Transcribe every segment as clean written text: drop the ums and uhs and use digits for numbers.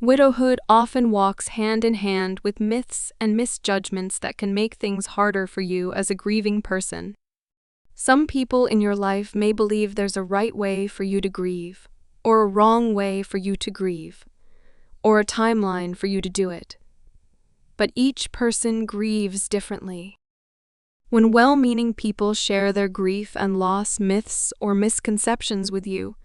Widowhood often walks hand in hand with myths and misjudgments that can make things harder for you as a grieving person. Some people in your life may believe there's a right way for you to grieve, or a wrong way for you to grieve, or a timeline for you to do it. But each person grieves differently. When well-meaning people share their grief and loss myths or misconceptions with you,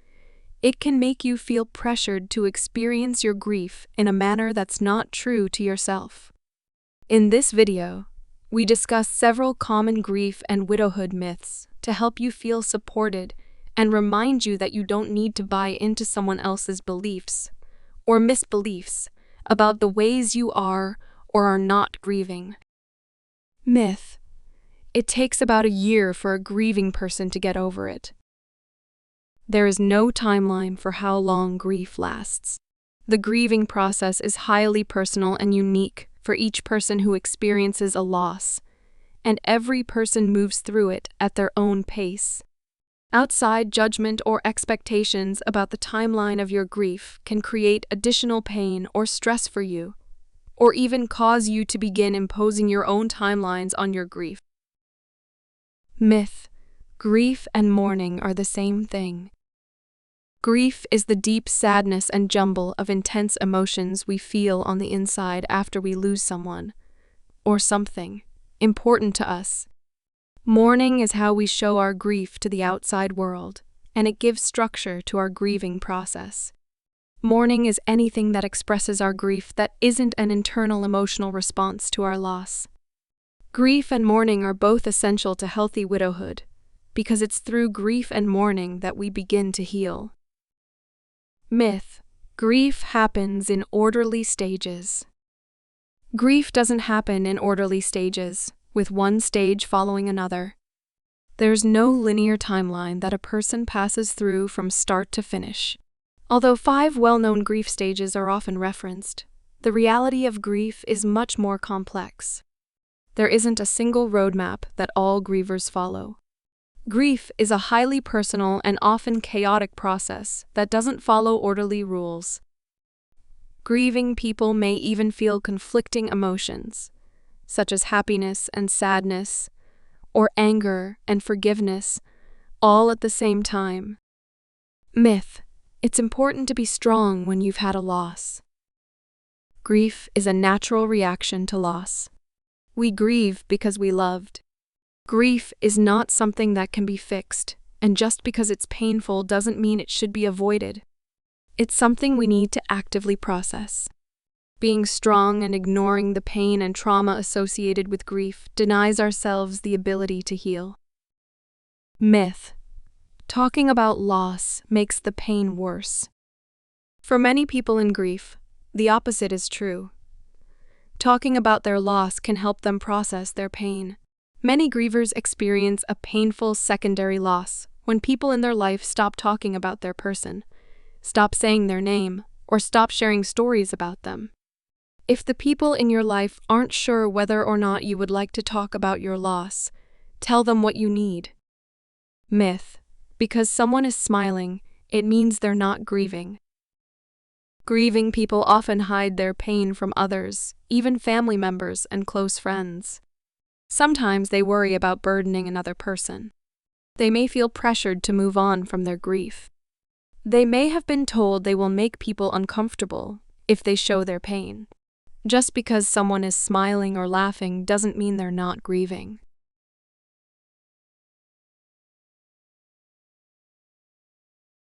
it can make you feel pressured to experience your grief in a manner that's not true to yourself. In this video, we discuss several common grief and widowhood myths to help you feel supported and remind you that you don't need to buy into someone else's beliefs or misbeliefs about the ways you are or are not grieving. Myth: it takes about a year for a grieving person to get over it. There is no timeline for how long grief lasts. The grieving process is highly personal and unique for each person who experiences a loss, and every person moves through it at their own pace. Outside judgment or expectations about the timeline of your grief can create additional pain or stress for you, or even cause you to begin imposing your own timelines on your grief. Myth: grief and mourning are the same thing. Grief is the deep sadness and jumble of intense emotions we feel on the inside after we lose someone or something important to us. Mourning is how we show our grief to the outside world, and it gives structure to our grieving process. Mourning is anything that expresses our grief that isn't an internal emotional response to our loss. Grief and mourning are both essential to healthy widowhood, because it's through grief and mourning that we begin to heal. Myth: grief happens in orderly stages. Grief doesn't happen in orderly stages, with one stage following another. There's no linear timeline that a person passes through from start to finish. Although 5 well-known grief stages are often referenced, the reality of grief is much more complex. There isn't a single roadmap that all grievers follow. Grief is a highly personal and often chaotic process that doesn't follow orderly rules. Grieving people may even feel conflicting emotions, such as happiness and sadness, or anger and forgiveness, all at the same time. Myth: it's important to be strong when you've had a loss. Grief is a natural reaction to loss. We grieve because we loved. Grief is not something that can be fixed, and just because it's painful doesn't mean it should be avoided. It's something we need to actively process. Being strong and ignoring the pain and trauma associated with grief denies ourselves the ability to heal. Myth: talking about loss makes the pain worse. For many people in grief, the opposite is true. Talking about their loss can help them process their pain. Many grievers experience a painful secondary loss when people in their life stop talking about their person, stop saying their name, or stop sharing stories about them. If the people in your life aren't sure whether or not you would like to talk about your loss, tell them what you need. Myth: because someone is smiling, it means they're not grieving. Grieving people often hide their pain from others, even family members and close friends. Sometimes they worry about burdening another person. They may feel pressured to move on from their grief. They may have been told they will make people uncomfortable if they show their pain. Just because someone is smiling or laughing doesn't mean they're not grieving.